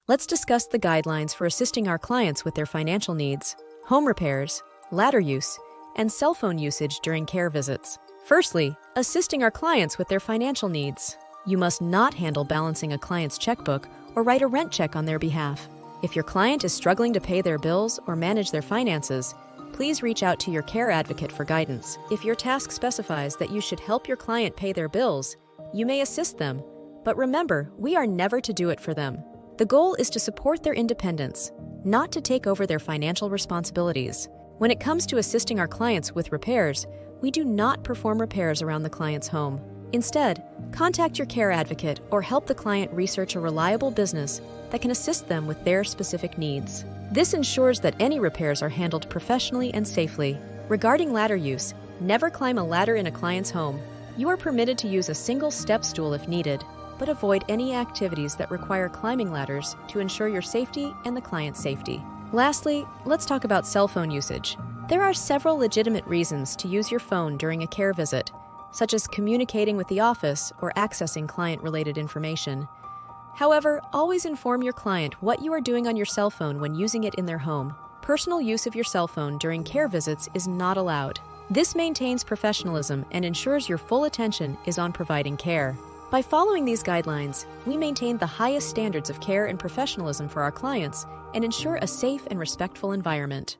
let's discuss the guidelines for assisting our clients with their financial needs, home repairs, ladder use, and cell phone usage during care visits. Firstly, assisting our clients with their financial needs. You must not handle balancing a client's checkbook or write a rent check on their behalf. If your client is struggling to pay their bills or manage their finances, please reach out to your care advocate for guidance. If your task specifies that you should help your client pay their bills, you may assist them. But remember, we are never to do it for them. The goal is to support their independence, not to take over their financial responsibilities. When it comes to assisting our clients with repairs, we do not perform repairs around the client's home. Instead, contact your care advocate or help the client research a reliable business that can assist them with their specific needs. This ensures that any repairs are handled professionally and safely. Regarding ladder use, never climb a ladder in a client's home. You are permitted to use a single step stool if needed, but avoid any activities that require climbing ladders to ensure your safety and the client's safety. Lastly, let's talk about cell phone usage. There are several legitimate reasons to use your phone during a care visit, such as communicating with the office or accessing client-related information. However, always inform your client what you are doing on your cell phone when using it in their home. Personal use of your cell phone during care visits is not allowed. This maintains professionalism and ensures your full attention is on providing care. By following these guidelines, we maintain the highest standards of care and professionalism for our clients and ensure a safe and respectful environment.